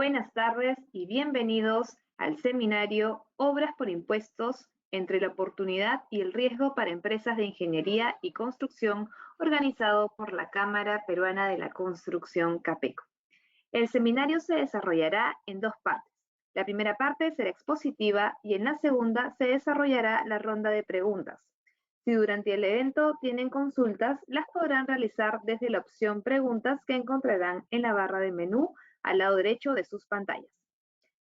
Buenas tardes y bienvenidos al seminario Obras por Impuestos entre la oportunidad y el riesgo para empresas de ingeniería y construcción, organizado por la Cámara Peruana de la Construcción, CAPECO. El seminario se desarrollará en dos partes. La primera parte será expositiva y en la segunda se desarrollará la ronda de preguntas. Si durante el evento tienen consultas, las podrán realizar desde la opción Preguntas que encontrarán en la barra de menú al lado derecho de sus pantallas.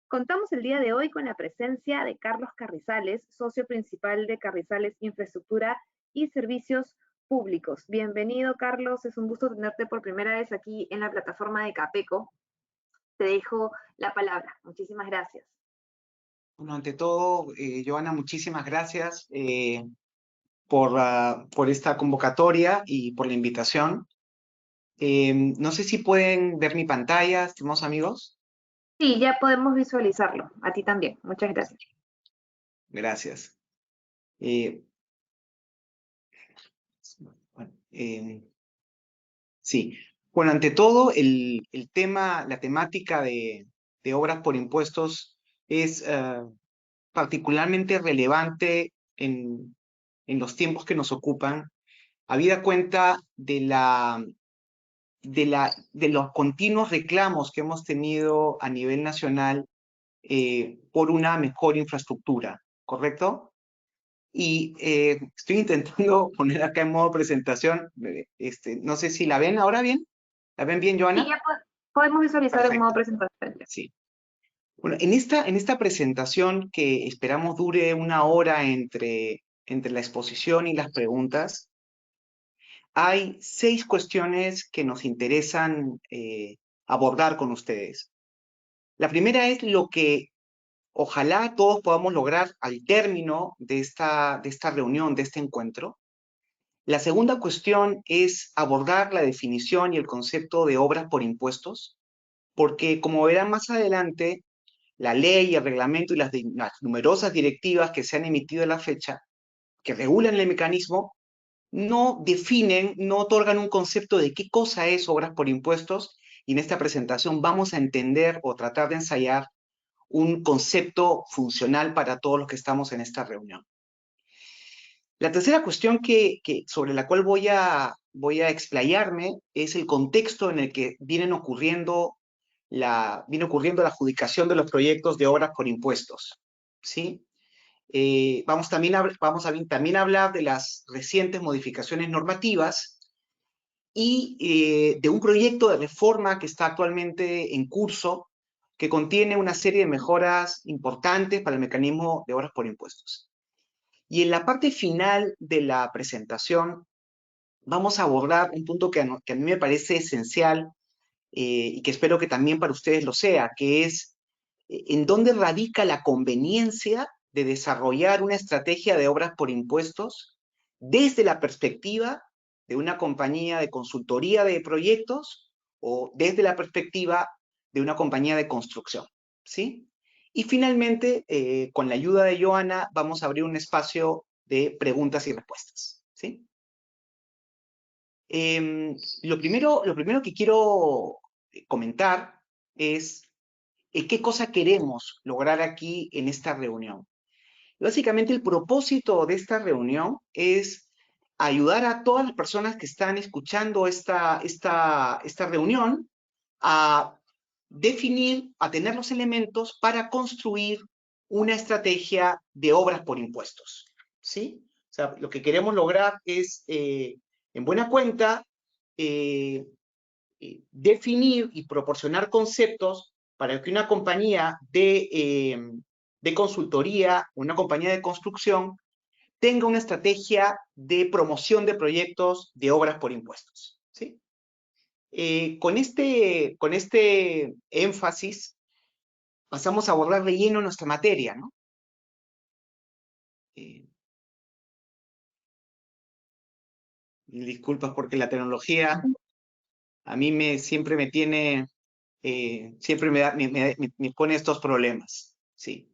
Contamos el día de hoy con la presencia de Carlos Carrizales, socio principal de Carrizales Infraestructura y Servicios Públicos. Bienvenido, Carlos. Es un gusto tenerte por primera vez aquí en la plataforma de CAPECO. Te dejo la palabra. Muchísimas gracias. Bueno, ante todo, Joana, muchísimas gracias por esta convocatoria y por la invitación. No sé si pueden ver mi pantalla, estimados amigos. Sí, ya podemos visualizarlo. A ti también. Muchas gracias. Gracias. Sí. Bueno, ante todo, la temática de obras por impuestos es particularmente relevante en los tiempos que nos ocupan, habida cuenta de los continuos reclamos que hemos tenido a nivel nacional por una mejor infraestructura, ¿correcto? Y estoy intentando poner acá en modo presentación, no sé si la ven ahora bien. ¿La ven bien, Joana? Sí, ya podemos visualizar Perfecto. en modo presentación. Sí. Bueno, en esta presentación que esperamos dure una hora entre la exposición y las preguntas, hay 6 cuestiones que nos interesan abordar con ustedes. La primera es lo que ojalá todos podamos lograr al término de esta reunión, de este encuentro. La segunda cuestión es abordar la definición y el concepto de obras por impuestos, porque como verán más adelante, la ley, el reglamento y las numerosas directivas que se han emitido a la fecha, que regulan el mecanismo, no definen, no otorgan un concepto de qué cosa es obras por impuestos, y en esta presentación vamos a entender o tratar de ensayar un concepto funcional para todos los que estamos en esta reunión. La tercera cuestión sobre la cual voy a explayarme es el contexto en el que viene ocurriendo la adjudicación de los proyectos de obras por impuestos, ¿sí? Vamos también a hablar de las recientes modificaciones normativas y de un proyecto de reforma que está actualmente en curso, que contiene una serie de mejoras importantes para el mecanismo de obras por impuestos. Y en la parte final de la presentación vamos a abordar un punto que a mí me parece esencial y que espero que también para ustedes lo sea, que es en dónde radica la conveniencia de desarrollar una estrategia de obras por impuestos desde la perspectiva de una compañía de consultoría de proyectos o desde la perspectiva de una compañía de construcción, ¿sí? Y finalmente, con la ayuda de Joana, vamos a abrir un espacio de preguntas y respuestas, ¿sí? Lo primero que quiero comentar es qué cosa queremos lograr aquí en esta reunión. Básicamente el propósito de esta reunión es ayudar a todas las personas que están escuchando esta reunión a definir, a tener los elementos para construir una estrategia de obras por impuestos, ¿sí? O sea, lo que queremos lograr es, en buena cuenta, definir y proporcionar conceptos para que una compañía de consultoría, una compañía de construcción, tenga una estrategia de promoción de proyectos de obras por impuestos, ¿sí? Con este énfasis, pasamos a abordar de lleno nuestra materia, ¿no? Disculpas porque la tecnología a mí siempre me tiene, siempre me pone estos problemas, ¿sí?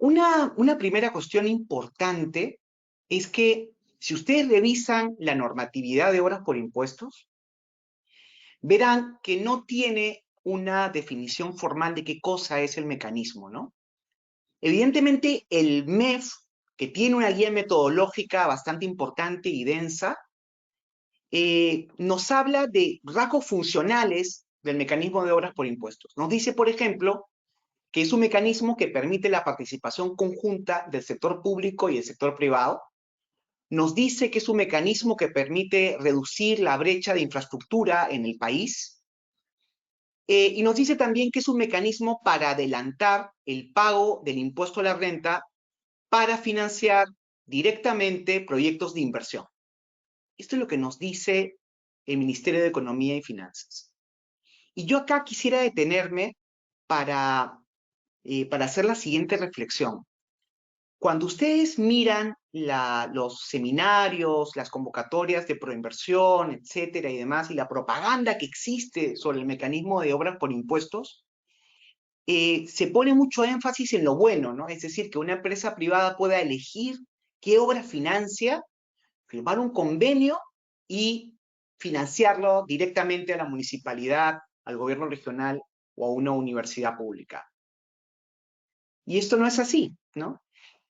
Una primera cuestión importante es que si ustedes revisan la normatividad de obras por impuestos, verán que no tiene una definición formal de qué cosa es el mecanismo, ¿no? Evidentemente, el MEF, que tiene una guía metodológica bastante importante y densa, nos habla de rasgos funcionales del mecanismo de obras por impuestos. Nos dice, por ejemplo, que es un mecanismo que permite la participación conjunta del sector público y el sector privado. Nos dice que es un mecanismo que permite reducir la brecha de infraestructura en el país. Y nos dice también que es un mecanismo para adelantar el pago del impuesto a la renta para financiar directamente proyectos de inversión. Esto es lo que nos dice el Ministerio de Economía y Finanzas. Y yo acá quisiera detenerme para hacer la siguiente reflexión. Cuando ustedes miran los seminarios, las convocatorias de proinversión, etcétera y demás, y la propaganda que existe sobre el mecanismo de obras por impuestos, se pone mucho énfasis en lo bueno, ¿no? Es decir, que una empresa privada pueda elegir qué obra financia, firmar un convenio y financiarlo directamente a la municipalidad, al gobierno regional o a una universidad pública. Y esto no es así, ¿no?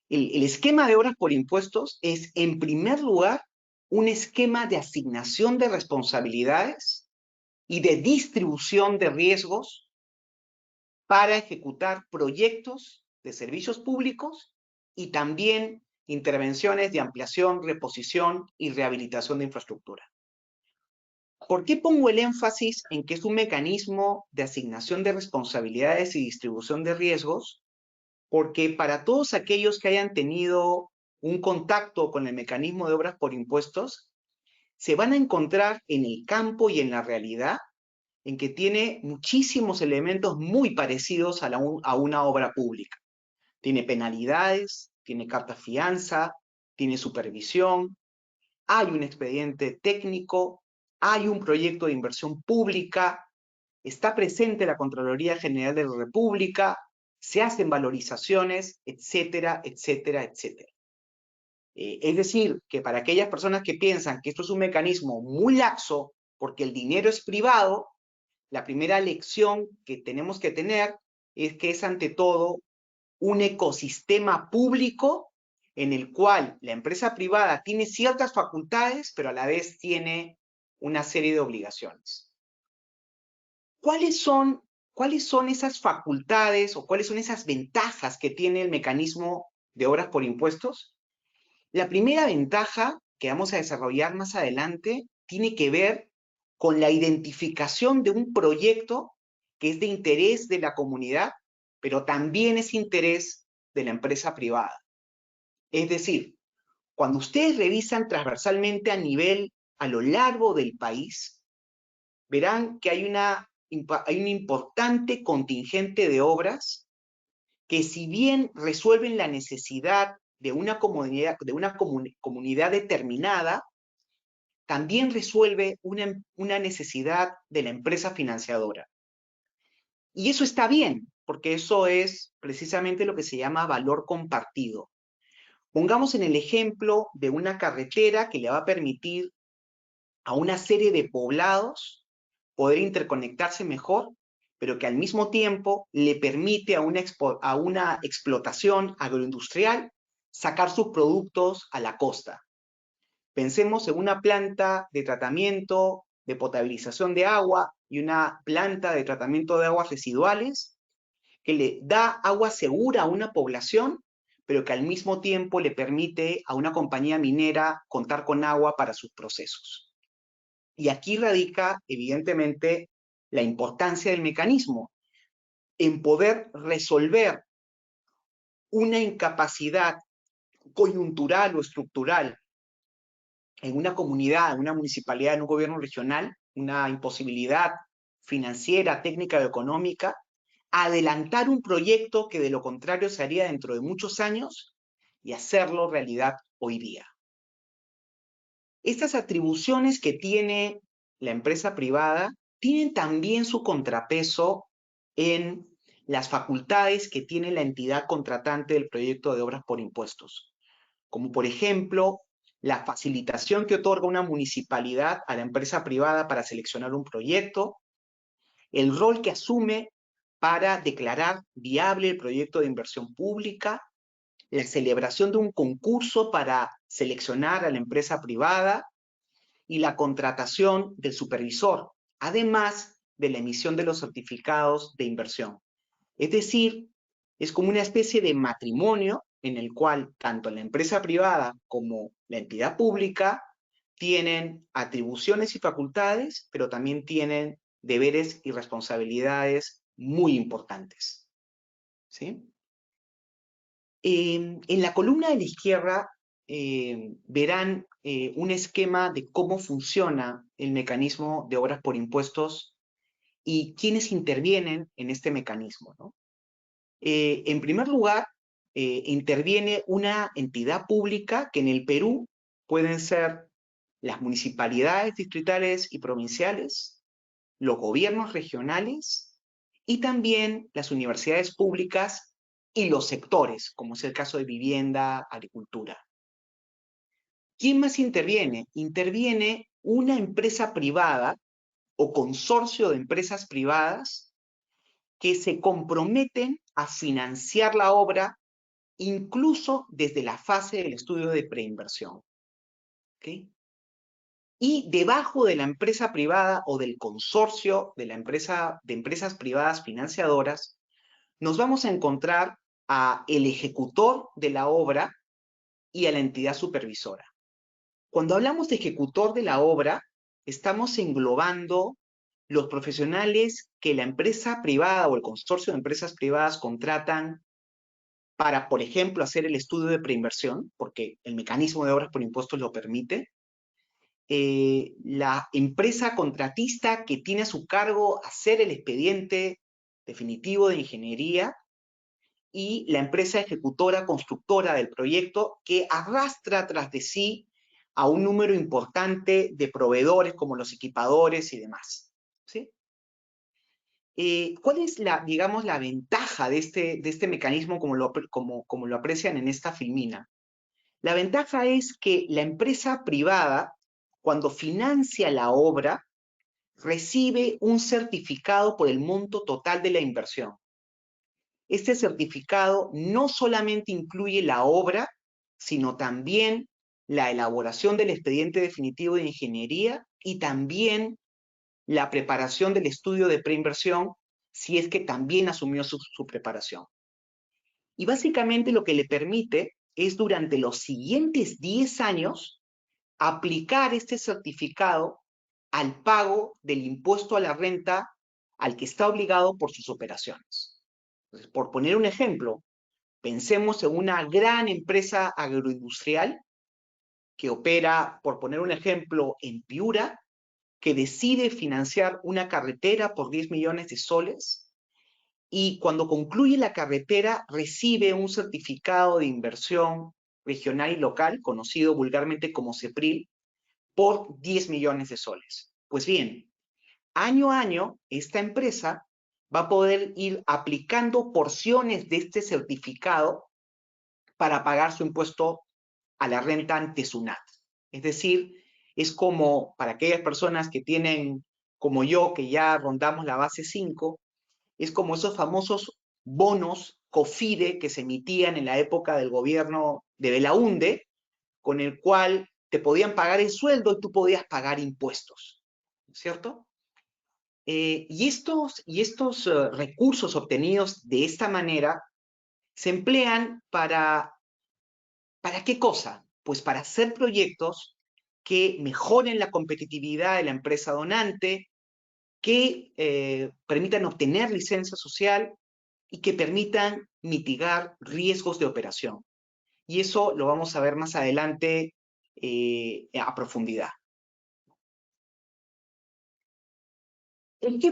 El esquema de obras por impuestos es, en primer lugar, un esquema de asignación de responsabilidades y de distribución de riesgos para ejecutar proyectos de servicios públicos y también intervenciones de ampliación, reposición y rehabilitación de infraestructura. ¿Por qué pongo el énfasis en que es un mecanismo de asignación de responsabilidades y distribución de riesgos? Porque para todos aquellos que hayan tenido un contacto con el mecanismo de obras por impuestos, se van a encontrar en el campo y en la realidad en que tiene muchísimos elementos muy parecidos a una obra pública. Tiene penalidades, tiene carta fianza, tiene supervisión, hay un expediente técnico, hay un proyecto de inversión pública, está presente la Contraloría General de la República, se hacen valorizaciones, etcétera, etcétera, etcétera. Es decir, que para aquellas personas que piensan que esto es un mecanismo muy laxo porque el dinero es privado, la primera lección que tenemos que tener es que es ante todo un ecosistema público en el cual la empresa privada tiene ciertas facultades, pero a la vez tiene una serie de obligaciones. ¿Cuáles son esas facultades o cuáles son esas ventajas que tiene el mecanismo de obras por impuestos? La primera ventaja que vamos a desarrollar más adelante tiene que ver con la identificación de un proyecto que es de interés de la comunidad, pero también es interés de la empresa privada. Es decir, cuando ustedes revisan transversalmente a lo largo del país, verán que hay un importante contingente de obras que, si bien resuelven la necesidad de una comunidad determinada, también resuelve una necesidad de la empresa financiadora. Y eso está bien, porque eso es precisamente lo que se llama valor compartido. Pongamos en el ejemplo de una carretera que le va a permitir a una serie de poblados poder interconectarse mejor, pero que al mismo tiempo le permite a una explotación agroindustrial sacar sus productos a la costa. Pensemos en una planta de tratamiento, de potabilización de agua y una planta de tratamiento de aguas residuales que le da agua segura a una población, pero que al mismo tiempo le permite a una compañía minera contar con agua para sus procesos. Y aquí radica, evidentemente, la importancia del mecanismo en poder resolver una incapacidad coyuntural o estructural en una comunidad, en una municipalidad, en un gobierno regional, una imposibilidad financiera, técnica o económica, adelantar un proyecto que de lo contrario se haría dentro de muchos años y hacerlo realidad hoy día. Estas atribuciones que tiene la empresa privada tienen también su contrapeso en las facultades que tiene la entidad contratante del proyecto de obras por impuestos, como por ejemplo la facilitación que otorga una municipalidad a la empresa privada para seleccionar un proyecto, el rol que asume para declarar viable el proyecto de inversión pública, la celebración de un concurso para seleccionar a la empresa privada y la contratación del supervisor, además de la emisión de los certificados de inversión. Es decir, es como una especie de matrimonio en el cual tanto la empresa privada como la entidad pública tienen atribuciones y facultades, pero también tienen deberes y responsabilidades muy importantes. ¿Sí? En la columna de la izquierda verán un esquema de cómo funciona el mecanismo de obras por impuestos y quiénes intervienen en este mecanismo, ¿no? En primer lugar, interviene una entidad pública que en el Perú pueden ser las municipalidades distritales y provinciales, los gobiernos regionales y también las universidades públicas y los sectores, como es el caso de vivienda, agricultura. ¿Quién más interviene? Interviene una empresa privada o consorcio de empresas privadas que se comprometen a financiar la obra incluso desde la fase del estudio de preinversión. ¿Okay? Y debajo de la empresa privada o del consorcio de la empresa de empresas privadas financiadoras, nos vamos a encontrar a el ejecutor de la obra y a la entidad supervisora. Cuando hablamos de ejecutor de la obra, estamos englobando los profesionales que la empresa privada o el consorcio de empresas privadas contratan para, por ejemplo, hacer el estudio de preinversión, porque el mecanismo de obras por impuestos lo permite. La empresa contratista que tiene a su cargo hacer el expediente definitivo de ingeniería y la empresa ejecutora constructora del proyecto que arrastra tras de sí a un número importante de proveedores como los equipadores y demás. ¿Sí? ¿Cuál es digamos, la ventaja de este mecanismo como lo aprecian en esta filmina? La ventaja es que la empresa privada, cuando financia la obra, recibe un certificado por el monto total de la inversión. Este certificado no solamente incluye la obra, sino también la elaboración del expediente definitivo de ingeniería y también la preparación del estudio de preinversión, si es que también asumió su preparación. Y básicamente lo que le permite es durante los siguientes 10 años aplicar este certificado al pago del impuesto a la renta al que está obligado por sus operaciones. Entonces, por poner un ejemplo, pensemos en una gran empresa agroindustrial que opera, por poner un ejemplo, en Piura, que decide financiar una carretera por 10 millones de soles y cuando concluye la carretera recibe un certificado de inversión regional y local, conocido vulgarmente como CEPRIL, por 10 millones de soles. Pues bien, año a año, esta empresa va a poder ir aplicando porciones de este certificado para pagar su impuesto a la renta ante SUNAT. Es decir, es como para aquellas personas que tienen, como yo, que ya rondamos la base 5, es como esos famosos bonos COFIDE que se emitían en la época del gobierno de Belaúnde, con el cual te podían pagar el sueldo y tú podías pagar impuestos, ¿cierto? Y estos recursos obtenidos de esta manera se emplean ¿para qué cosa? Pues para hacer proyectos que mejoren la competitividad de la empresa donante, que permitan obtener licencia social y que permitan mitigar riesgos de operación. Y eso lo vamos a ver más adelante a profundidad. ¿En qué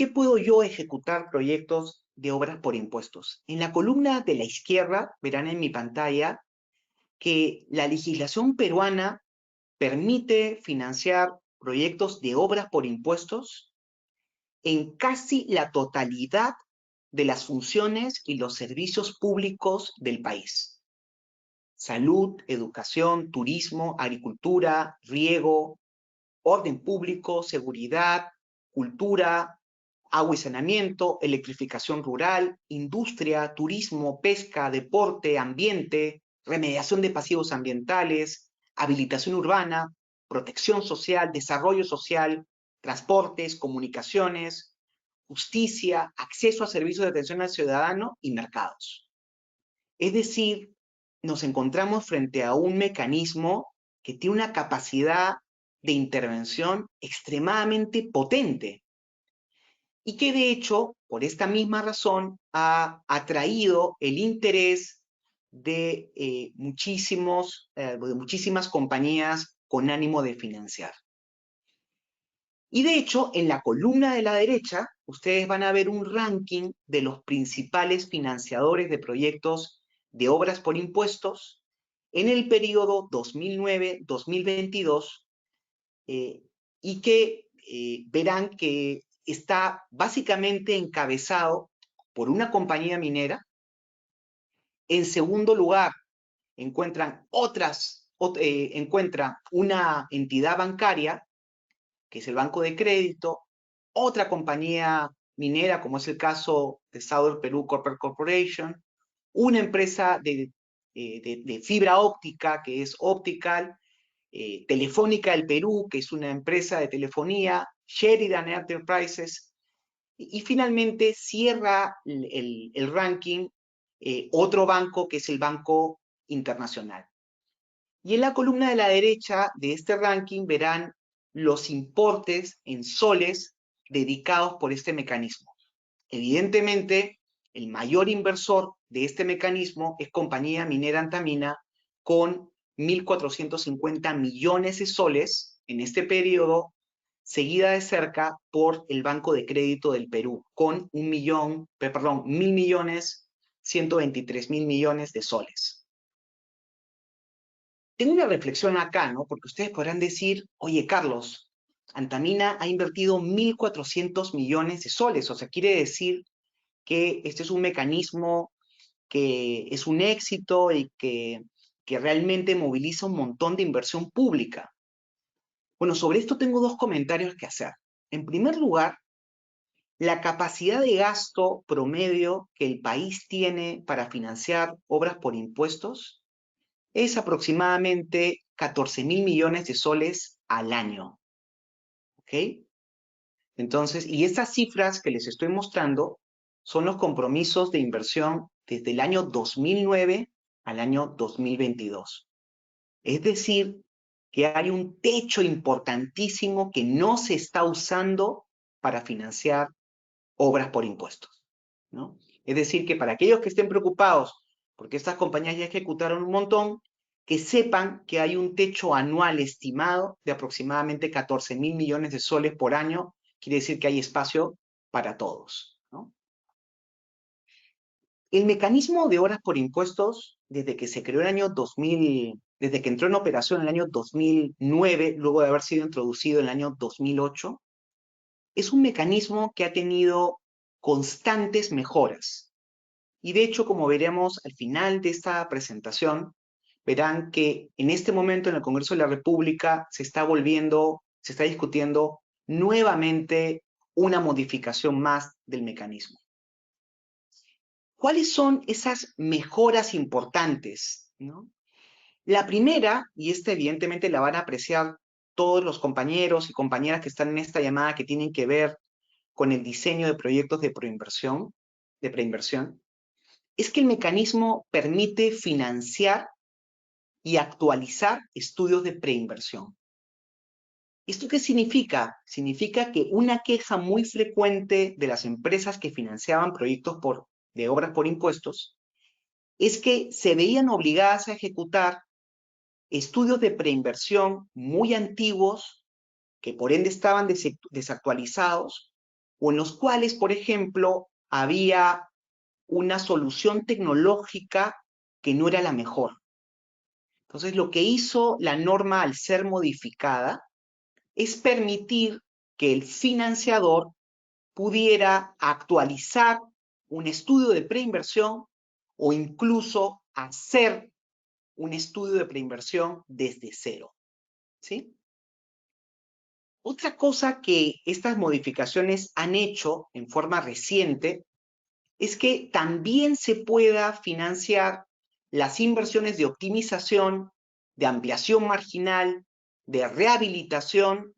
puedo yo ejecutar proyectos de obras por impuestos? En la columna de la izquierda verán en mi pantalla que la legislación peruana permite financiar proyectos de obras por impuestos en casi la totalidad de las funciones y los servicios públicos del país. Salud, educación, turismo, agricultura, riego, orden público, seguridad, cultura, agua y saneamiento, electrificación rural, industria, turismo, pesca, deporte, ambiente, remediación de pasivos ambientales, habilitación urbana, protección social, desarrollo social, transportes, comunicaciones, justicia, acceso a servicios de atención al ciudadano y mercados. Es decir, nos encontramos frente a un mecanismo que tiene una capacidad de intervención extremadamente potente y que de hecho, por esta misma razón, ha atraído el interés de, de muchísimas compañías con ánimo de financiar. Y de hecho, en la columna de la derecha, ustedes van a ver un ranking de los principales financiadores de proyectos de obras por impuestos en el periodo 2009-2022 y que verán que está básicamente encabezado por una compañía minera. En segundo lugar, encuentra una entidad bancaria, que es el Banco de Crédito, otra compañía minera, como es el caso de Southern Peru Copper Corporation, una empresa de fibra óptica, que es Optical, Telefónica del Perú, que es una empresa de telefonía, Sheridan Enterprises, y finalmente cierra el ranking otro banco que es el Banco Internacional. Y en la columna de la derecha de este ranking verán los importes en soles dedicados por este mecanismo. Evidentemente, el mayor inversor de este mecanismo es Compañía Minera Antamina, con 1.450 millones de soles en este periodo, seguida de cerca por el Banco de Crédito del Perú, con 1.123.000 millones de soles. Tengo una reflexión acá, ¿no? Porque ustedes podrán decir, oye, Carlos, Antamina ha invertido 1.400 millones de soles, o sea, quiere decir que este es un mecanismo que es un éxito y que realmente moviliza un montón de inversión pública. Bueno, sobre esto tengo dos comentarios que hacer. En primer lugar, la capacidad de gasto promedio que el país tiene para financiar obras por impuestos es aproximadamente 14.000 millones de soles al año. ¿Ok? Entonces, y estas cifras que les estoy mostrando son los compromisos de inversión desde el año 2009 al año 2022. Es decir, que hay un techo importantísimo que no se está usando para financiar obras por impuestos, ¿no? Es decir, que para aquellos que estén preocupados porque estas compañías ya ejecutaron un montón, que sepan que hay un techo anual estimado de aproximadamente 14.000 millones de soles por año. Quiere decir que hay espacio para todos, ¿no? El mecanismo de obras por impuestos, desde que se creó el año 2000, desde que entró en operación en el año 2009, luego de haber sido introducido en el año 2008, es un mecanismo que ha tenido constantes mejoras. Y de hecho, como veremos al final de esta presentación, verán que en este momento en el Congreso de la República se está discutiendo nuevamente una modificación más del mecanismo. ¿Cuáles son esas mejoras importantes, ¿no? La primera, y esta evidentemente la van a apreciar todos los compañeros y compañeras que están en esta llamada que tienen que ver con el diseño de proyectos de preinversión, es que el mecanismo permite financiar y actualizar estudios de preinversión. ¿Esto qué significa? Significa que una queja muy frecuente de las empresas que financiaban proyectos de obras por impuestos es que se veían obligadas a ejecutar estudios de preinversión muy antiguos, que por ende estaban desactualizados, o en los cuales, por ejemplo, había una solución tecnológica que no era la mejor. Entonces, lo que hizo la norma al ser modificada es permitir que el financiador pudiera actualizar un estudio de preinversión o incluso hacer un estudio de preinversión desde cero, ¿sí? Otra cosa que estas modificaciones han hecho en forma reciente es que también se pueda financiar las inversiones de optimización, de ampliación marginal, de rehabilitación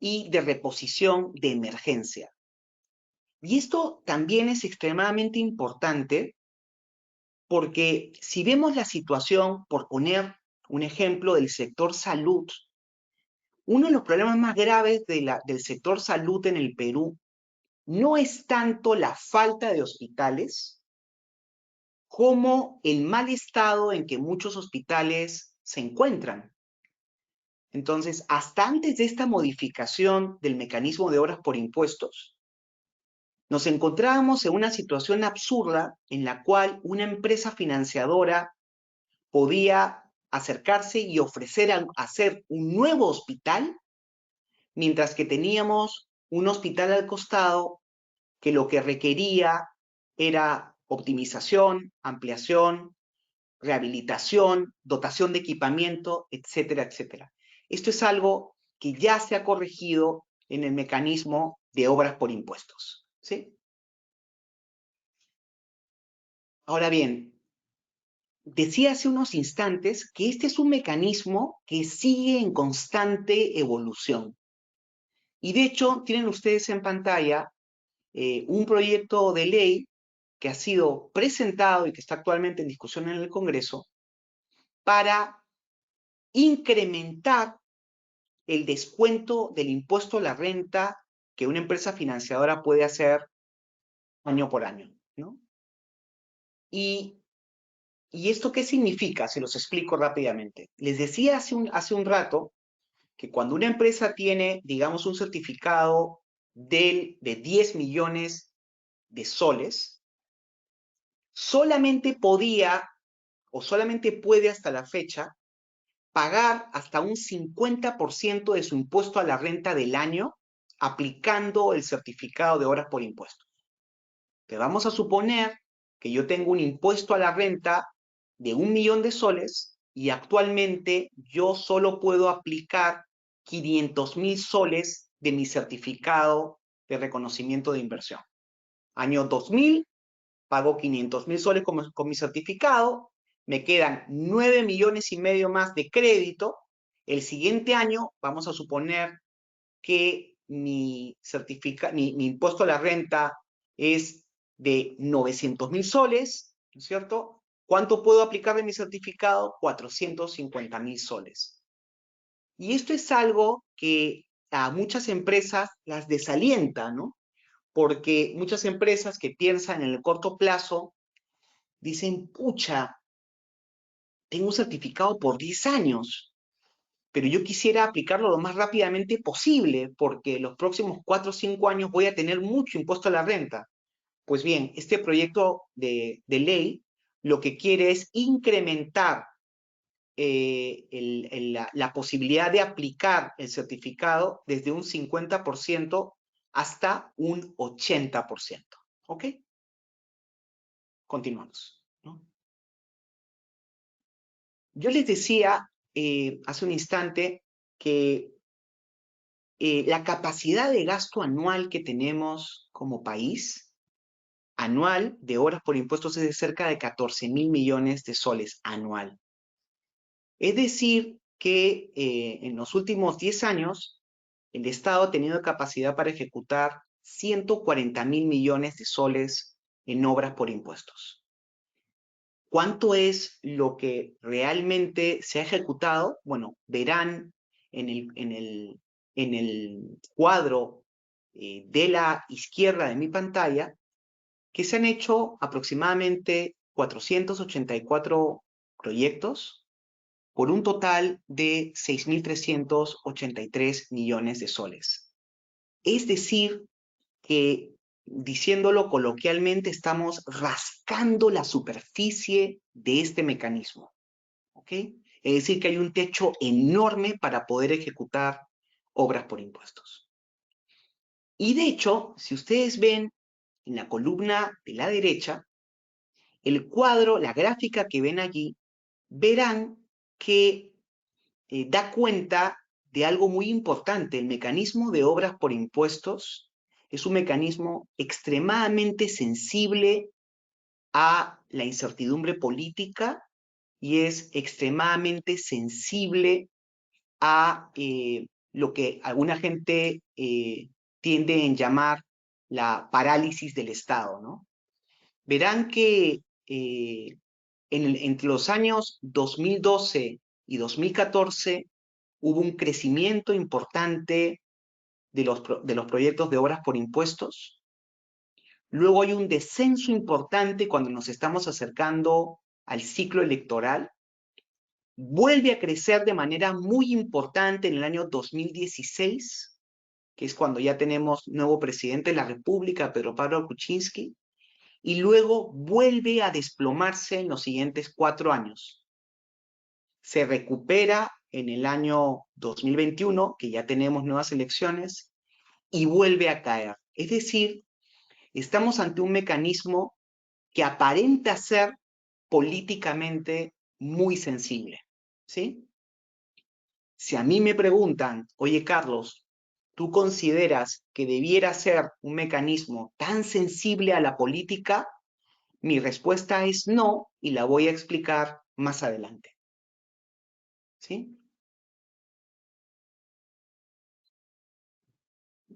y de reposición de emergencia. Y esto también es extremadamente importante porque si vemos la situación, por poner un ejemplo del sector salud, uno de los problemas más graves del sector salud en el Perú no es tanto la falta de hospitales como el mal estado en que muchos hospitales se encuentran. Entonces, hasta antes de esta modificación del mecanismo de obras por impuestos, nos encontrábamos en una situación absurda en la cual una empresa financiadora podía acercarse y ofrecer hacer un nuevo hospital, mientras que teníamos un hospital al costado que lo que requería era optimización, ampliación, rehabilitación, dotación de equipamiento, etcétera, etcétera. Esto es algo que ya se ha corregido en el mecanismo de obras por impuestos, ¿sí? Ahora bien, decía hace unos instantes que este es un mecanismo que sigue en constante evolución. Y de hecho, tienen ustedes en pantalla un proyecto de ley que ha sido presentado y que está actualmente en discusión en el Congreso para incrementar el descuento del impuesto a la renta que una empresa financiadora puede hacer año por año, ¿no? ¿Y esto qué significa? Se los explico rápidamente. Les decía hace un rato que cuando una empresa tiene, digamos, un certificado de 10 millones de soles, solamente podía o solamente puede hasta la fecha pagar hasta un 50% de su impuesto a la renta del año aplicando el certificado de horas por impuesto. Pero vamos a suponer que yo tengo un impuesto a la renta de 1 millón de soles y actualmente yo solo puedo aplicar 500.000 soles de mi certificado de reconocimiento de inversión. Año 2000, pago 500.000 soles con mi certificado, me quedan 9 millones y medio más de crédito. El siguiente año, vamos a suponer que mi impuesto a la renta es de 900.000 soles, ¿no es cierto? ¿Cuánto puedo aplicar de mi certificado? 450.000 soles. Y esto es algo que a muchas empresas las desalienta, ¿no? Porque muchas empresas que piensan en el corto plazo dicen, pucha, tengo un certificado por 10 años, pero yo quisiera aplicarlo lo más rápidamente posible porque los próximos 4 o 5 años voy a tener mucho impuesto a la renta. Pues bien, este proyecto de ley lo que quiere es incrementar la posibilidad de aplicar el certificado desde un 50% hasta un 80%. ¿Ok? Continuamos, ¿no? Yo les decía hace un instante que la capacidad de gasto anual que tenemos como país, anual de horas por impuestos, es de cerca de 14.000 millones de soles anual. Es decir, que en los últimos 10 años, el Estado ha tenido capacidad para ejecutar 140.000 millones de soles en obras por impuestos. ¿Cuánto es lo que realmente se ha ejecutado? Bueno, verán en el cuadro de la izquierda de mi pantalla que se han hecho aproximadamente 484 proyectos por un total de 6.383 millones de soles. Es decir, que, diciéndolo coloquialmente, estamos rascando la superficie de este mecanismo. ¿Ok? Es decir, que hay un techo enorme para poder ejecutar obras por impuestos. Y de hecho, si ustedes ven en la columna de la derecha, el cuadro, la gráfica que ven allí, verán que da cuenta de algo muy importante. El mecanismo de obras por impuestos es un mecanismo extremadamente sensible a la incertidumbre política y es extremadamente sensible a lo que alguna gente tiende a llamar la parálisis del Estado, ¿no? Verán que entre los años 2012 y 2014 hubo un crecimiento importante de los proyectos de obras por impuestos. Luego hay un descenso importante cuando nos estamos acercando al ciclo electoral. Vuelve a crecer de manera muy importante en el año 2016, que es cuando ya tenemos nuevo presidente de la República, Pedro Pablo Kuczynski, y luego vuelve a desplomarse en los siguientes 4 años. Se recupera en el año 2021, que ya tenemos nuevas elecciones, y vuelve a caer. Es decir, estamos ante un mecanismo que aparenta ser políticamente muy sensible, ¿sí? Si a mí me preguntan, oye Carlos, ¿tú consideras que debiera ser un mecanismo tan sensible a la política? Mi respuesta es no y la voy a explicar más adelante, ¿sí?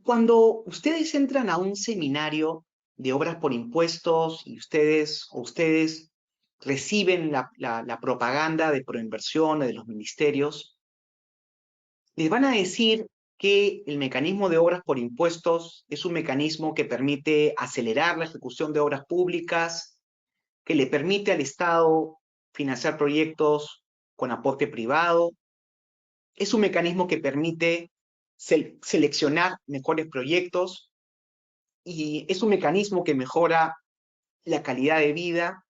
Cuando ustedes entran a un seminario de obras por impuestos y ustedes reciben la propaganda de proinversión de los ministerios, les van a decir que el mecanismo de obras por impuestos es un mecanismo que permite acelerar la ejecución de obras públicas, que le permite al Estado financiar proyectos con aporte privado. Es un mecanismo que permite seleccionar mejores proyectos y es un mecanismo que mejora la calidad de vida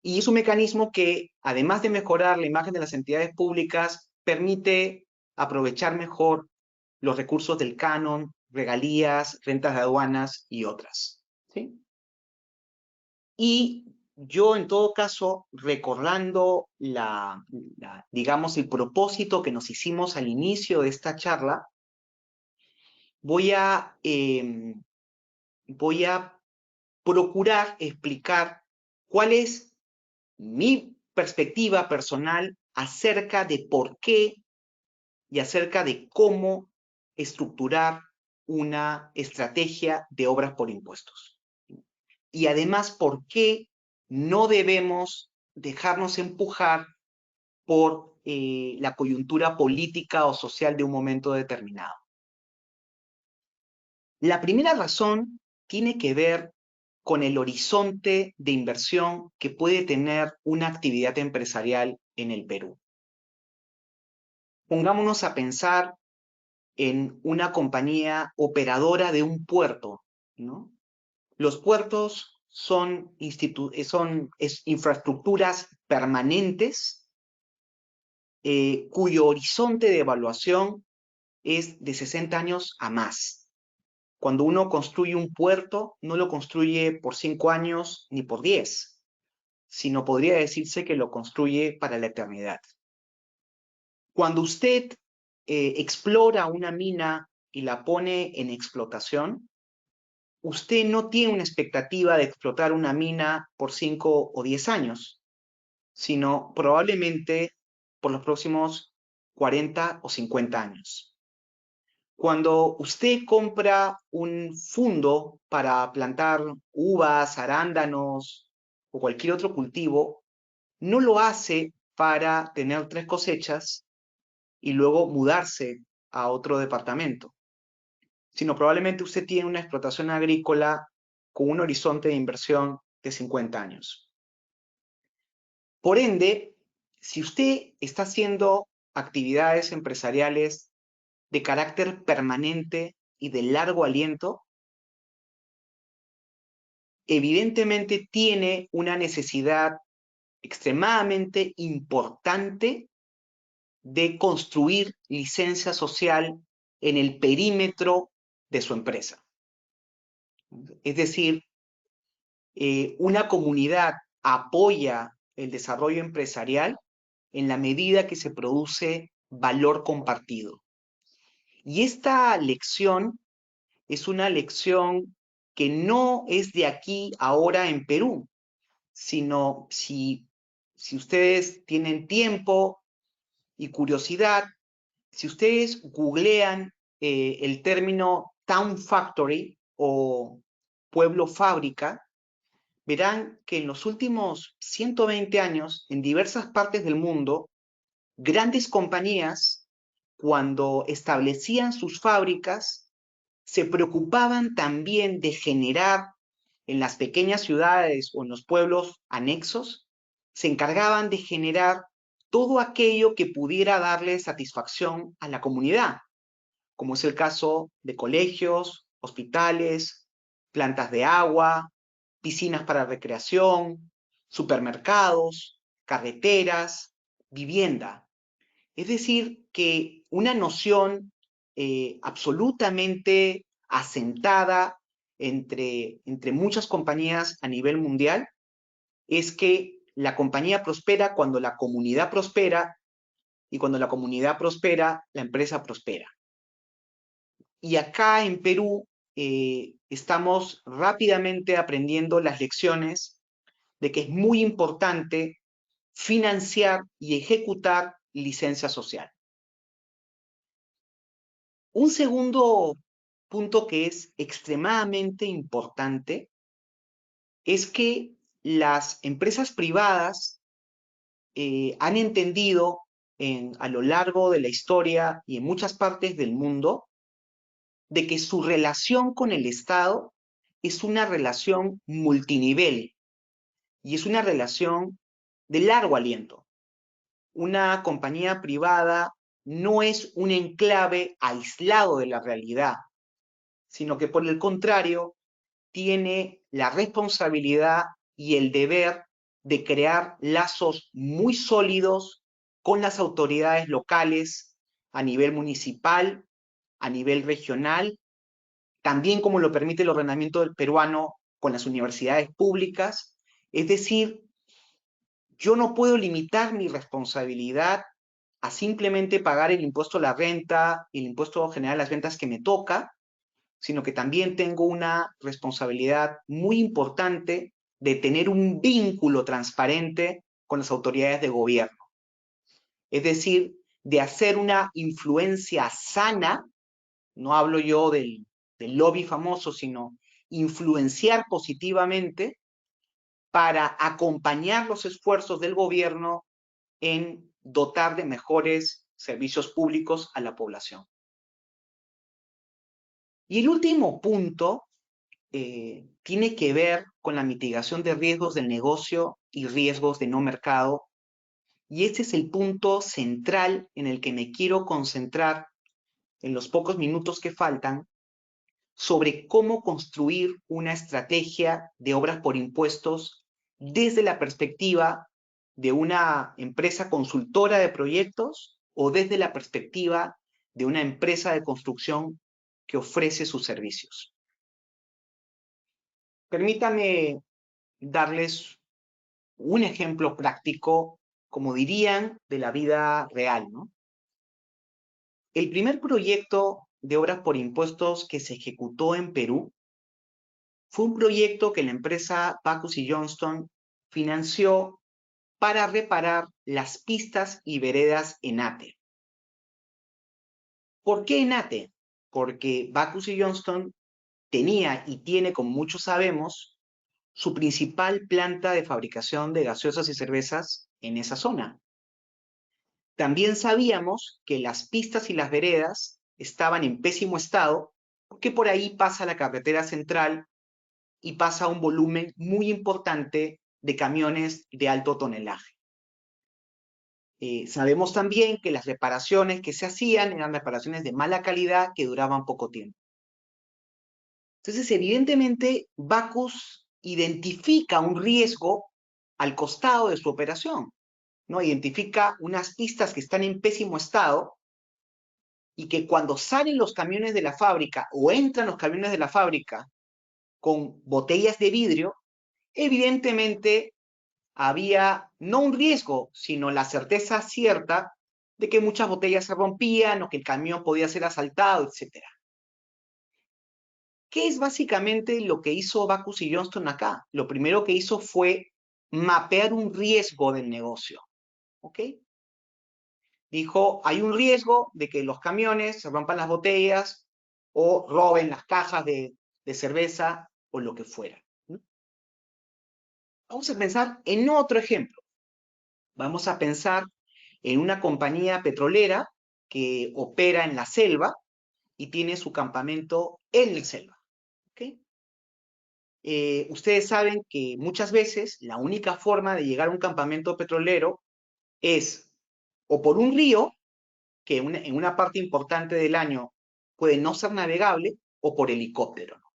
y es un mecanismo que, además de mejorar la imagen de las entidades públicas, permite aprovechar mejor los recursos del canon, regalías, rentas de aduanas y otras, ¿sí? Y yo, en todo caso, recordando digamos, el propósito que nos hicimos al inicio de esta charla, voy a procurar explicar cuál es mi perspectiva personal acerca de por qué y acerca de cómo estructurar una estrategia de obras por impuestos. Y además, por qué no debemos dejarnos empujar por la coyuntura política o social de un momento determinado. La primera razón tiene que ver con el horizonte de inversión que puede tener una actividad empresarial en el Perú. Pongámonos a pensar en una compañía operadora de un puerto, ¿no? Los puertos son infraestructuras permanentes cuyo horizonte de evaluación es de 60 años a más. Cuando uno construye un puerto, no lo construye por 5 años ni por 10, sino podría decirse que lo construye para la eternidad. Cuando usted explora una mina y la pone en explotación, usted no tiene una expectativa de explotar una mina por 5 o 10 años, sino probablemente por los próximos 40 o 50 años. Cuando usted compra un fundo para plantar uvas, arándanos o cualquier otro cultivo, no lo hace para tener 3 cosechas y luego mudarse a otro departamento, sino probablemente usted tiene una explotación agrícola con un horizonte de inversión de 50 años. Por ende, si usted está haciendo actividades empresariales de carácter permanente y de largo aliento, evidentemente tiene una necesidad extremadamente importante de construir licencia social en el perímetro de su empresa. Es decir, una comunidad apoya el desarrollo empresarial en la medida que se produce valor compartido. Y esta lección es una lección que no es de aquí ahora en Perú, sino si ustedes tienen tiempo y curiosidad, si ustedes googlean el término Town Factory o pueblo fábrica, verán que en los últimos 120 años, en diversas partes del mundo, grandes compañías, cuando establecían sus fábricas, se preocupaban también de generar en las pequeñas ciudades o en los pueblos anexos, se encargaban de generar todo aquello que pudiera darle satisfacción a la comunidad, como es el caso de colegios, hospitales, plantas de agua, piscinas para recreación, supermercados, carreteras, vivienda. Es decir, que una noción absolutamente asentada entre muchas compañías a nivel mundial es que la compañía prospera cuando la comunidad prospera y cuando la comunidad prospera, la empresa prospera. Y acá en Perú estamos rápidamente aprendiendo las lecciones de que es muy importante financiar y ejecutar licencia social. Un segundo punto que es extremadamente importante es que las empresas privadas han entendido a lo largo de la historia y en muchas partes del mundo de que su relación con el Estado es una relación multinivel y es una relación de largo aliento. Una compañía privada no es un enclave aislado de la realidad, sino que por el contrario tiene la responsabilidad y el deber de crear lazos muy sólidos con las autoridades locales a nivel municipal, a nivel regional, también como lo permite el ordenamiento del peruano con las universidades públicas. Es decir, yo no puedo limitar mi responsabilidad a simplemente pagar el impuesto a la renta y el impuesto general a las ventas que me toca, sino que también tengo una responsabilidad muy importante de tener un vínculo transparente con las autoridades de gobierno. Es decir, de hacer una influencia sana, no hablo yo del lobby famoso, sino influenciar positivamente para acompañar los esfuerzos del gobierno en dotar de mejores servicios públicos a la población. Y el último punto tiene que ver con la mitigación de riesgos del negocio y riesgos de no mercado. Y este es el punto central en el que me quiero concentrar en los pocos minutos que faltan sobre cómo construir una estrategia de obras por impuestos desde la perspectiva de una empresa consultora de proyectos o desde la perspectiva de una empresa de construcción que ofrece sus servicios. Permítame darles un ejemplo práctico, como dirían, de la vida real, ¿no? El primer proyecto de obras por impuestos que se ejecutó en Perú fue un proyecto que la empresa Backus y Johnston financió para reparar las pistas y veredas en Ate. ¿Por qué en Ate? Porque Backus y Johnston tenía y tiene, como muchos sabemos, su principal planta de fabricación de gaseosas y cervezas en esa zona. También sabíamos que las pistas y las veredas estaban en pésimo estado porque por ahí pasa la carretera central y pasa un volumen muy importante de camiones de alto tonelaje. Sabemos también que las reparaciones que se hacían eran reparaciones de mala calidad que duraban poco tiempo. Entonces, evidentemente, Backus identifica un riesgo al costado de su operación, ¿no? Identifica unas pistas que están en pésimo estado y que cuando salen los camiones de la fábrica o entran los camiones de la fábrica con botellas de vidrio, evidentemente había no un riesgo, sino la certeza cierta de que muchas botellas se rompían o que el camión podía ser asaltado, etc. ¿Qué es básicamente lo que hizo Backus y Johnston acá? Lo primero que hizo fue mapear un riesgo del negocio, ¿ok? Dijo, hay un riesgo de que los camiones se rompan las botellas o roben las cajas de cerveza o lo que fuera, ¿no? Vamos a pensar en otro ejemplo. Vamos a pensar en una compañía petrolera que opera en la selva y tiene su campamento en la selva, ¿ok? Ustedes saben que muchas veces la única forma de llegar a un campamento petrolero es o por un río, que en una parte importante del año puede no ser navegable, o por helicóptero, ¿no?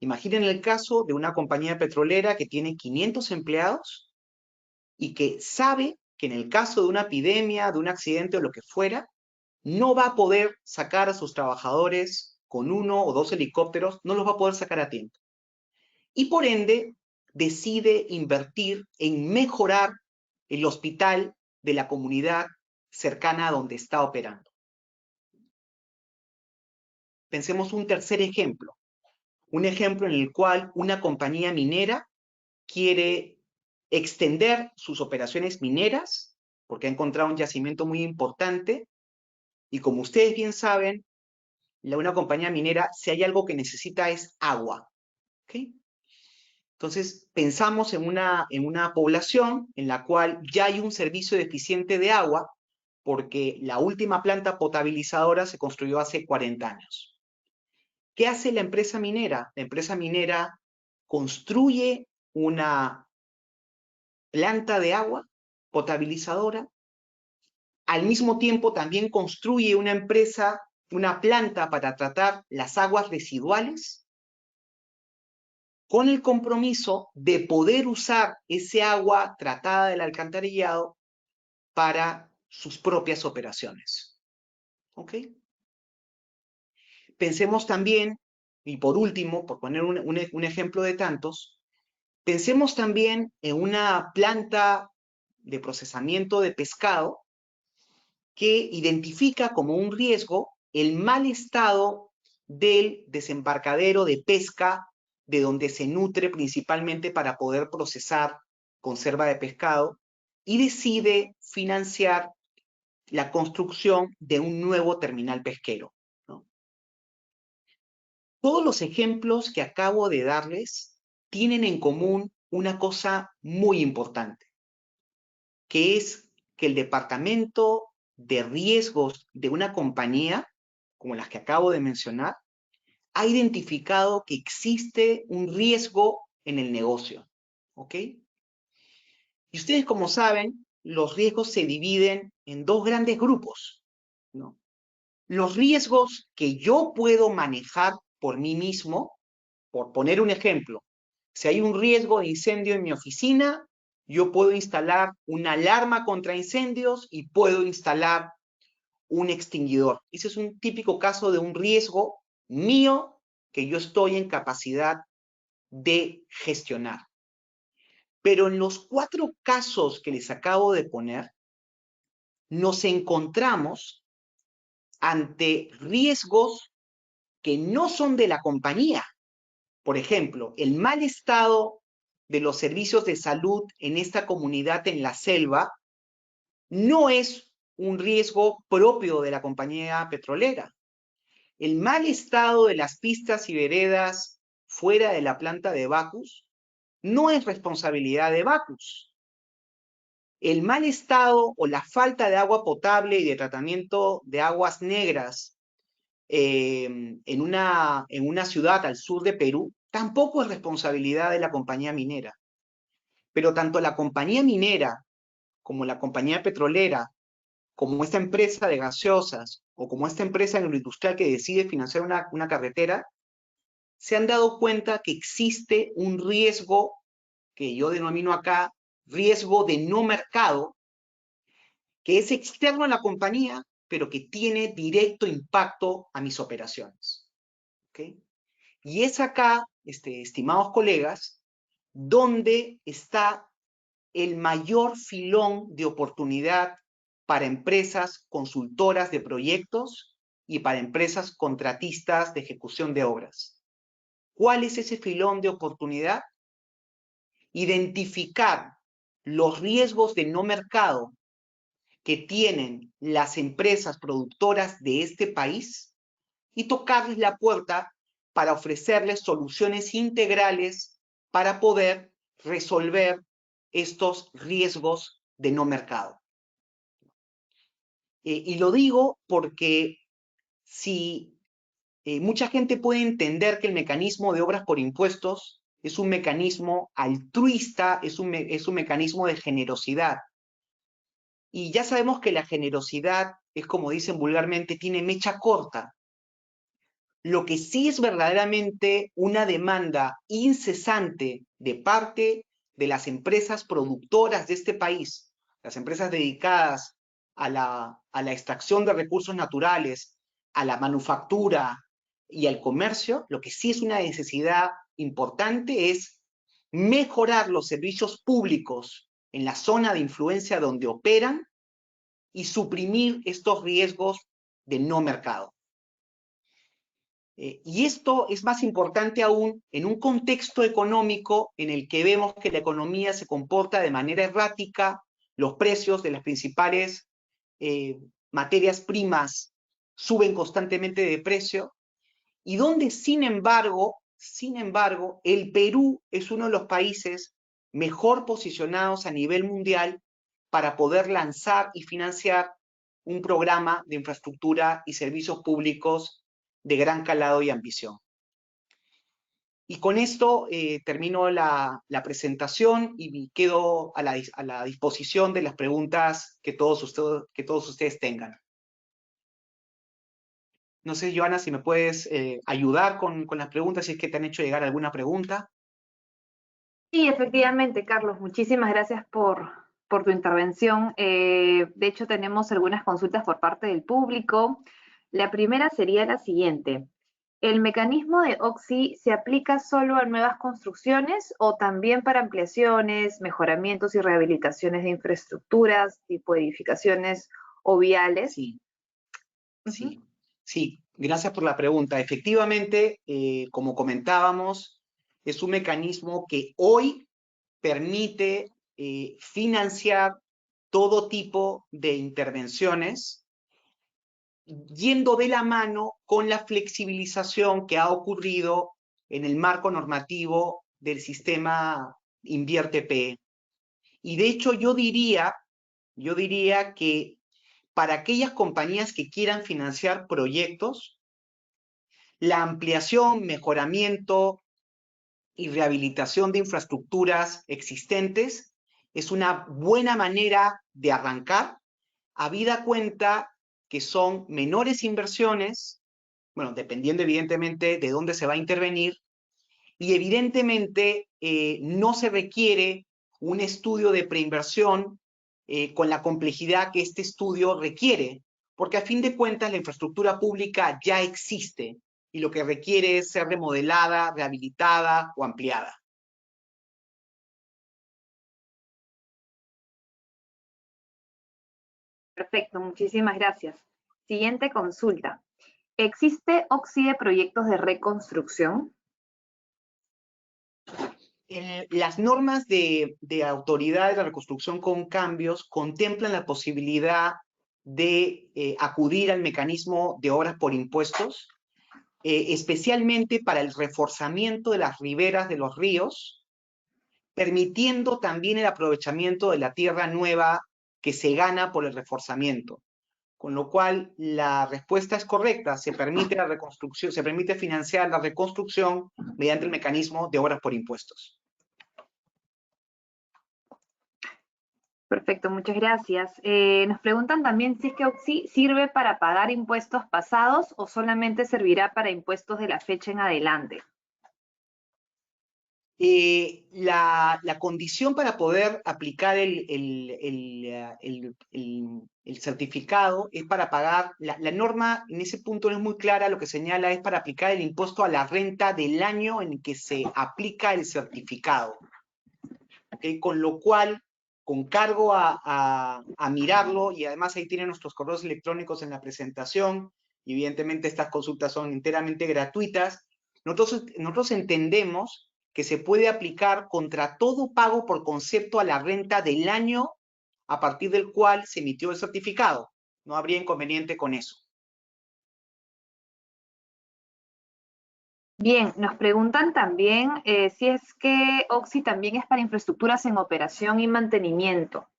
Imaginen el caso de una compañía petrolera que tiene 500 empleados y que sabe que en el caso de una epidemia, de un accidente o lo que fuera, no va a poder sacar a sus trabajadores con 1 o 2 helicópteros, no los va a poder sacar a tiempo. Y por ende, decide invertir en mejorar el hospital de la comunidad cercana a donde está operando. Pensemos un tercer ejemplo, un ejemplo en el cual una compañía minera quiere extender sus operaciones mineras porque ha encontrado un yacimiento muy importante y como ustedes bien saben, una compañía minera, si hay algo que necesita es agua, ¿ok? Entonces, pensamos en una población en la cual ya hay un servicio deficiente de agua porque la última planta potabilizadora se construyó hace 40 años. ¿Qué hace la empresa minera? La empresa minera construye una planta de agua potabilizadora, al mismo tiempo también construye una planta para tratar las aguas residuales, con el compromiso de poder usar ese agua tratada del alcantarillado para sus propias operaciones. ¿Ok? Pensemos también, y por último, por poner un ejemplo de tantos, pensemos también en una planta de procesamiento de pescado que identifica como un riesgo el mal estado del desembarcadero de pesca de donde se nutre principalmente para poder procesar conserva de pescado y decide financiar la construcción de un nuevo terminal pesquero, ¿no? Todos los ejemplos que acabo de darles tienen en común una cosa muy importante, que es que el departamento de riesgos de una compañía, como las que acabo de mencionar, ha identificado que existe un riesgo en el negocio, ¿ok? Y ustedes, como saben, los riesgos se dividen en 2 grandes grupos, ¿no? Los riesgos que yo puedo manejar por mí mismo, por poner un ejemplo, si hay un riesgo de incendio en mi oficina, yo puedo instalar una alarma contra incendios y puedo instalar un extinguidor. Ese es un típico caso de un riesgo mío que yo estoy en capacidad de gestionar. Pero en los 4 casos que les acabo de poner, nos encontramos ante riesgos que no son de la compañía. Por ejemplo, el mal estado de los servicios de salud en esta comunidad en la selva no es un riesgo propio de la compañía petrolera. El mal estado de las pistas y veredas fuera de la planta de Backus no es responsabilidad de Backus. El mal estado o la falta de agua potable y de tratamiento de aguas negras en una ciudad al sur de Perú tampoco es responsabilidad de la compañía minera. Pero tanto la compañía minera como la compañía petrolera, como esta empresa de gaseosas o como esta empresa agroindustrial que decide financiar una carretera, se han dado cuenta que existe un riesgo que yo denomino acá riesgo de no mercado, que es externo a la compañía, pero que tiene directo impacto a mis operaciones. ¿Okay? Y es acá, estimados colegas, donde está el mayor filón de oportunidad para empresas consultoras de proyectos y para empresas contratistas de ejecución de obras. ¿Cuál es ese filón de oportunidad? Identificar los riesgos de no mercado que tienen las empresas productoras de este país y tocarles la puerta para ofrecerles soluciones integrales para poder resolver estos riesgos de no mercado. Y lo digo porque si mucha gente puede entender que el mecanismo de obras por impuestos es un mecanismo altruista, es un mecanismo de generosidad. Y ya sabemos que la generosidad es, como dicen vulgarmente, tiene mecha corta. Lo que sí es verdaderamente una demanda incesante de parte de las empresas productoras de este país, las empresas dedicadas a la extracción de recursos naturales, a la manufactura y al comercio, lo que sí es una necesidad importante es mejorar los servicios públicos en la zona de influencia donde operan y suprimir estos riesgos de no mercado. Y esto es más importante aún en un contexto económico en el que vemos que la economía se comporta de manera errática, los precios de las principales materias primas suben constantemente de precio, y donde, sin embargo, el Perú es uno de los países mejor posicionados a nivel mundial para poder lanzar y financiar un programa de infraestructura y servicios públicos de gran calado y ambición. Y con esto termino la presentación y quedo a la disposición de las preguntas que todos ustedes tengan. No sé, Joana, si me puedes ayudar con las preguntas, si es que te han hecho llegar alguna pregunta. Sí, efectivamente, Carlos, muchísimas gracias por tu intervención. De hecho, tenemos algunas consultas por parte del público. La primera sería la siguiente. ¿El mecanismo de OXI se aplica solo a nuevas construcciones o también para ampliaciones, mejoramientos y rehabilitaciones de infraestructuras, tipo edificaciones o viales? Sí, sí. Gracias por la pregunta. Efectivamente, como comentábamos, es un mecanismo que hoy permite financiar todo tipo de intervenciones, yendo de la mano con la flexibilización que ha ocurrido en el marco normativo del sistema Invierte PE. Y de hecho yo diría que para aquellas compañías que quieran financiar proyectos, la ampliación, mejoramiento y rehabilitación de infraestructuras existentes es una buena manera de arrancar, habida cuenta que son menores inversiones, bueno, dependiendo evidentemente de dónde se va a intervenir, y evidentemente no se requiere un estudio de preinversión con la complejidad que este estudio requiere, porque a fin de cuentas la infraestructura pública ya existe y lo que requiere es ser remodelada, rehabilitada o ampliada. Perfecto, muchísimas gracias. Siguiente consulta. ¿Existe OXI de proyectos de reconstrucción? Las normas de autoridad de la reconstrucción con cambios contemplan la posibilidad de acudir al mecanismo de obras por impuestos, especialmente para el reforzamiento de las riberas de los ríos, permitiendo también el aprovechamiento de la tierra nueva que se gana por el reforzamiento. Con lo cual, la respuesta es correcta, se permite la reconstrucción, se permite financiar la reconstrucción mediante el mecanismo de obras por impuestos. Perfecto, muchas gracias. Nos preguntan también si es que OXI sirve para pagar impuestos pasados o solamente servirá para impuestos de la fecha en adelante. La condición para poder aplicar el certificado es para pagar, la norma en ese punto no es muy clara, lo que señala es para aplicar el impuesto a la renta del año en que se aplica el certificado. ¿Okay? Con lo cual, con cargo a mirarlo, y además ahí tienen nuestros correos electrónicos en la presentación, y evidentemente estas consultas son enteramente gratuitas. Nosotros entendemos que se puede aplicar contra todo pago por concepto a la renta del año a partir del cual se emitió el certificado. No habría inconveniente con eso. Bien, nos preguntan también si es que Oxy también es para infraestructuras en operación y mantenimiento.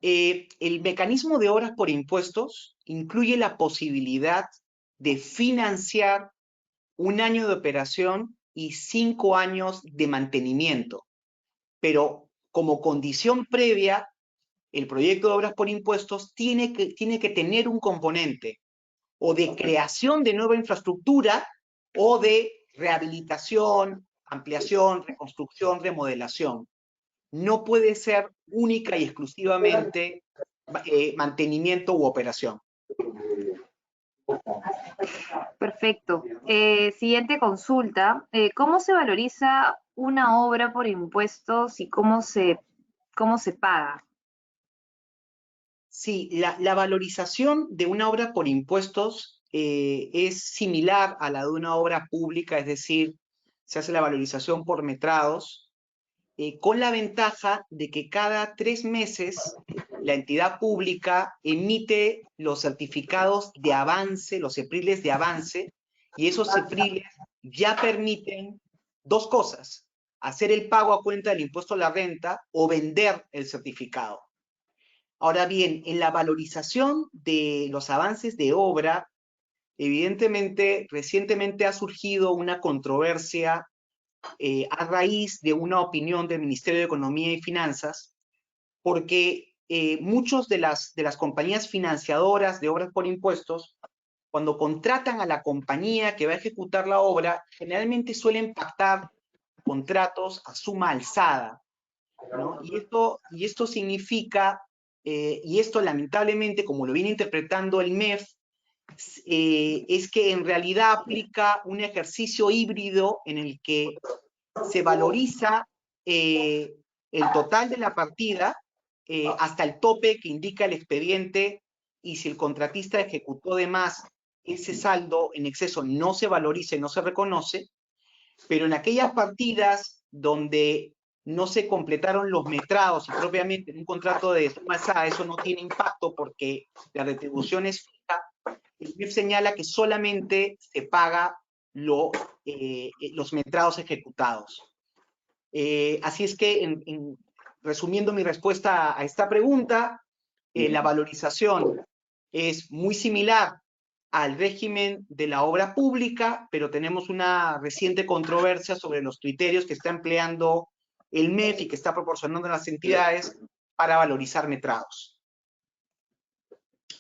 El mecanismo de obras por impuestos incluye la posibilidad de financiar un año de operación y 5 años de mantenimiento, pero como condición previa, el proyecto de obras por impuestos tiene que tener un componente o de creación de nueva infraestructura o de rehabilitación, ampliación, reconstrucción, remodelación. No puede ser única y exclusivamente mantenimiento u operación. Perfecto. Siguiente consulta. ¿Cómo se valoriza una obra por impuestos y cómo se paga? Sí, la valorización de una obra por impuestos es similar a la de una obra pública, es decir, se hace la valorización por metrados, con la ventaja de que cada 3 meses la entidad pública emite los certificados de avance, los CEPRILes de avance, y esos CEPRILes ya permiten dos cosas: hacer el pago a cuenta del impuesto a la renta o vender el certificado. Ahora bien, en la valorización de los avances de obra, evidentemente, recientemente ha surgido una controversia a raíz de una opinión del Ministerio de Economía y Finanzas, porque muchos de las compañías financiadoras de obras por impuestos, cuando contratan a la compañía que va a ejecutar la obra, generalmente suelen pactar contratos a suma alzada, ¿no? Y esto significa, y esto lamentablemente, como lo viene interpretando el MEF, es que en realidad aplica un ejercicio híbrido en el que se valoriza el total de la partida hasta el tope que indica el expediente, y si el contratista ejecutó de más, ese saldo en exceso no se valoriza y no se reconoce, pero en aquellas partidas donde no se completaron los metrados y propiamente en un contrato de suma alzada eso no tiene impacto porque la retribución es fija, el MIF señala que solamente se paga los metrados ejecutados. Así es que, resumiendo mi respuesta a esta pregunta, la valorización es muy similar al régimen de la obra pública, pero tenemos una reciente controversia sobre los criterios que está empleando el MEF y que está proporcionando a las entidades para valorizar metrados.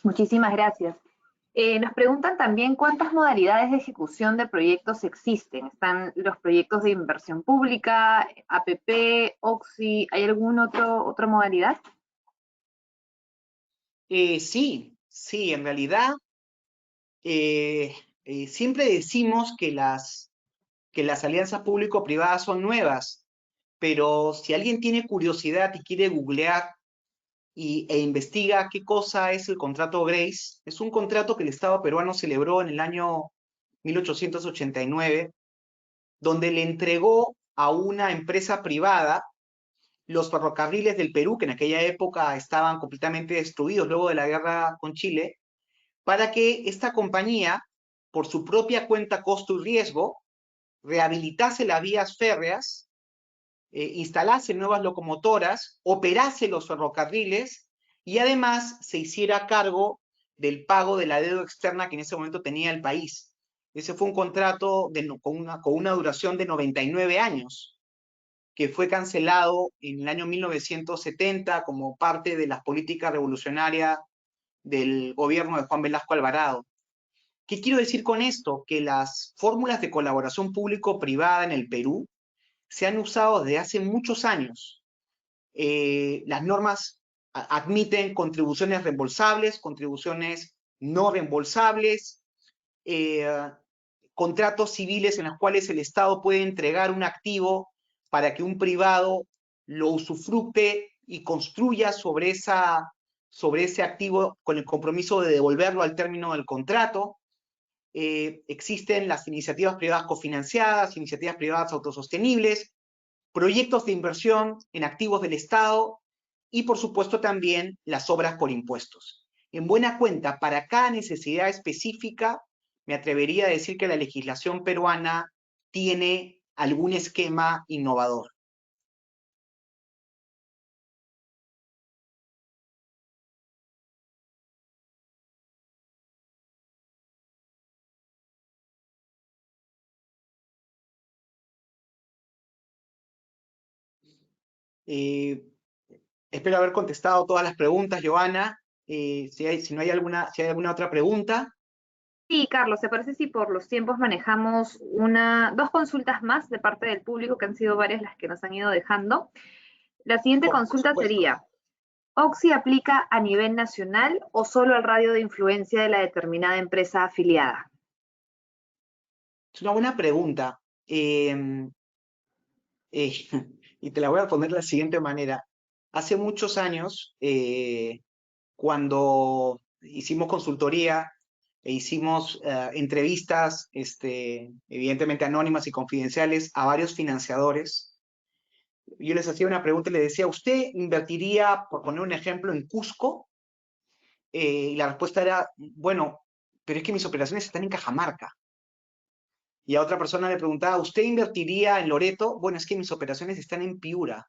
Muchísimas gracias. Nos preguntan también cuántas modalidades de ejecución de proyectos existen. ¿Están los proyectos de inversión pública, APP, Oxy? ¿Hay alguna otra modalidad? Sí, en realidad siempre decimos que las alianzas público-privadas son nuevas, pero si alguien tiene curiosidad y quiere googlear e investiga qué cosa es el contrato Grace, es un contrato que el Estado peruano celebró en el año 1889, donde le entregó a una empresa privada los ferrocarriles del Perú, que en aquella época estaban completamente destruidos luego de la guerra con Chile, para que esta compañía, por su propia cuenta, costo y riesgo, rehabilitase las vías férreas, instalase nuevas locomotoras, operase los ferrocarriles y además se hiciera cargo del pago de la deuda externa que en ese momento tenía el país. Ese fue un contrato con una duración de 99 años, que fue cancelado en el año 1970 como parte de las políticas revolucionarias del gobierno de Juan Velasco Alvarado. ¿Qué quiero decir con esto? Que las fórmulas de colaboración público-privada en el Perú se han usado desde hace muchos años. Las normas admiten contribuciones reembolsables, contribuciones no reembolsables, contratos civiles en los cuales el Estado puede entregar un activo para que un privado lo usufructe y construya sobre ese activo con el compromiso de devolverlo al término del contrato. Existen las iniciativas privadas cofinanciadas, iniciativas privadas autosostenibles, proyectos de inversión en activos del Estado y, por supuesto, también las obras por impuestos. En buena cuenta, para cada necesidad específica, me atrevería a decir que la legislación peruana tiene algún esquema innovador. Espero haber contestado todas las preguntas, Joana. Si no hay si hay alguna otra pregunta. Sí, Carlos, ¿te parece si por los tiempos manejamos dos consultas más de parte del público, que han sido varias las que nos han ido dejando? La siguiente Por consulta supuesto. sería, ¿Oxy aplica a nivel nacional o solo al radio de influencia de la determinada empresa afiliada? Es una buena pregunta. Y te la voy a poner de la siguiente manera. Hace muchos años, cuando hicimos consultoría e hicimos entrevistas, evidentemente anónimas y confidenciales, a varios financiadores, yo les hacía una pregunta y les decía, ¿usted invertiría, por poner un ejemplo, en Cusco? Y la respuesta era, bueno, pero es que mis operaciones están en Cajamarca. Y a otra persona le preguntaba, ¿usted invertiría en Loreto? Bueno, es que mis operaciones están en Piura.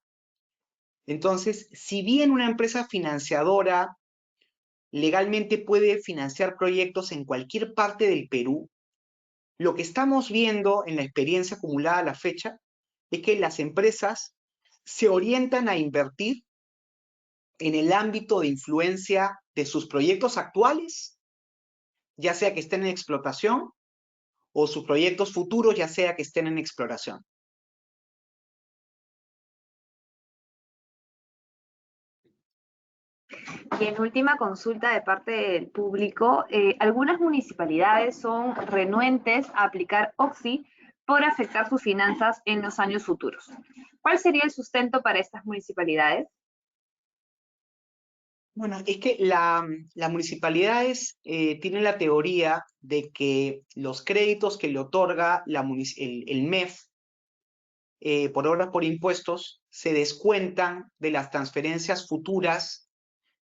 Entonces, si bien una empresa financiadora legalmente puede financiar proyectos en cualquier parte del Perú, lo que estamos viendo en la experiencia acumulada a la fecha es que las empresas se orientan a invertir en el ámbito de influencia de sus proyectos actuales, ya sea que estén en explotación, o sus proyectos futuros, ya sea que estén en exploración. Y en última consulta de parte del público, algunas municipalidades son renuentes a aplicar Oxy por afectar sus finanzas en los años futuros. ¿Cuál sería el sustento para estas municipalidades? Bueno, es que las municipalidades tienen la teoría de que los créditos que le otorga el MEF por obras por impuestos se descuentan de las transferencias futuras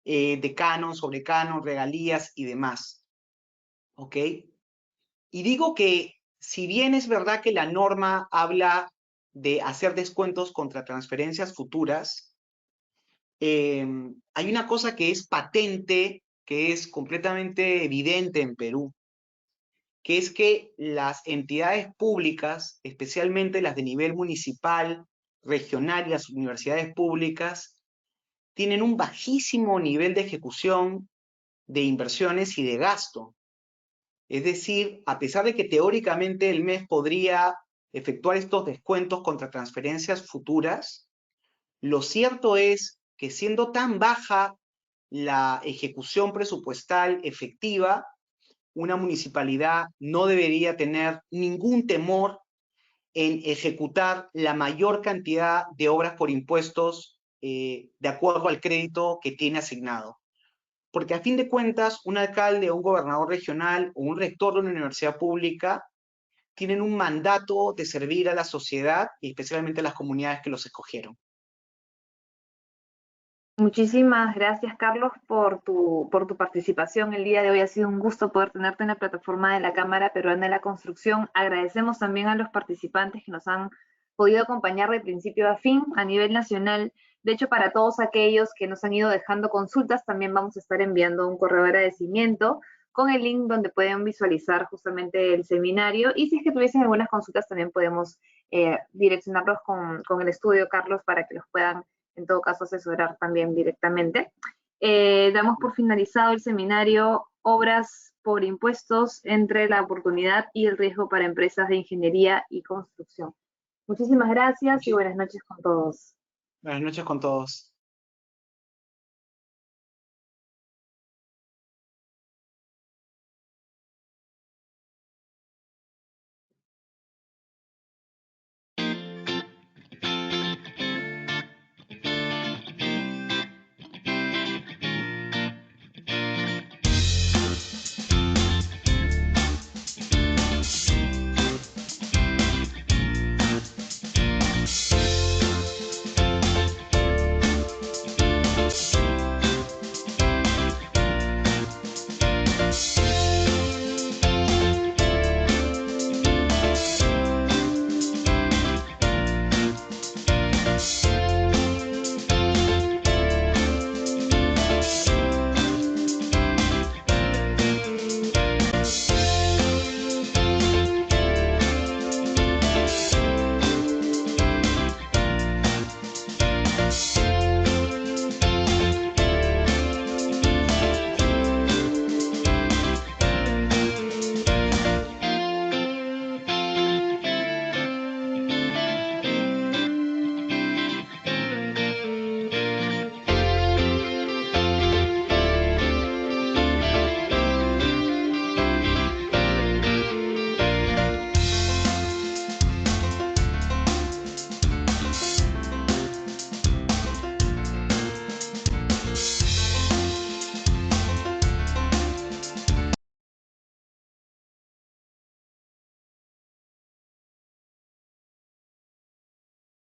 de canon, sobre canon, regalías y demás. ¿Ok? Y digo que si bien es verdad que la norma habla de hacer descuentos contra transferencias futuras, hay una cosa que es patente, que es completamente evidente en Perú, que es que las entidades públicas, especialmente las de nivel municipal, regional y las universidades públicas, tienen un bajísimo nivel de ejecución de inversiones y de gasto. Es decir, a pesar de que teóricamente el MES podría efectuar estos descuentos contra transferencias futuras, lo cierto es que siendo tan baja la ejecución presupuestal efectiva, una municipalidad no debería tener ningún temor en ejecutar la mayor cantidad de obras por impuestos de acuerdo al crédito que tiene asignado. Porque a fin de cuentas, un alcalde, un gobernador regional o un rector de una universidad pública tienen un mandato de servir a la sociedad y especialmente a las comunidades que los escogieron. Muchísimas gracias, Carlos, por tu participación el día de hoy. Ha sido un gusto poder tenerte en la plataforma de la Cámara Peruana de la Construcción. Agradecemos también a los participantes que nos han podido acompañar de principio a fin a nivel nacional. De hecho, para todos aquellos que nos han ido dejando consultas, también vamos a estar enviando un correo de agradecimiento con el link donde pueden visualizar justamente el seminario. Y si es que tuviesen algunas consultas, también podemos direccionarlos con el estudio, Carlos, para que los puedan en todo caso asesorar también directamente. Damos por finalizado el seminario Obras por impuestos entre la oportunidad y el riesgo para empresas de ingeniería y construcción. Muchísimas gracias y buenas noches con todos. Buenas noches con todos.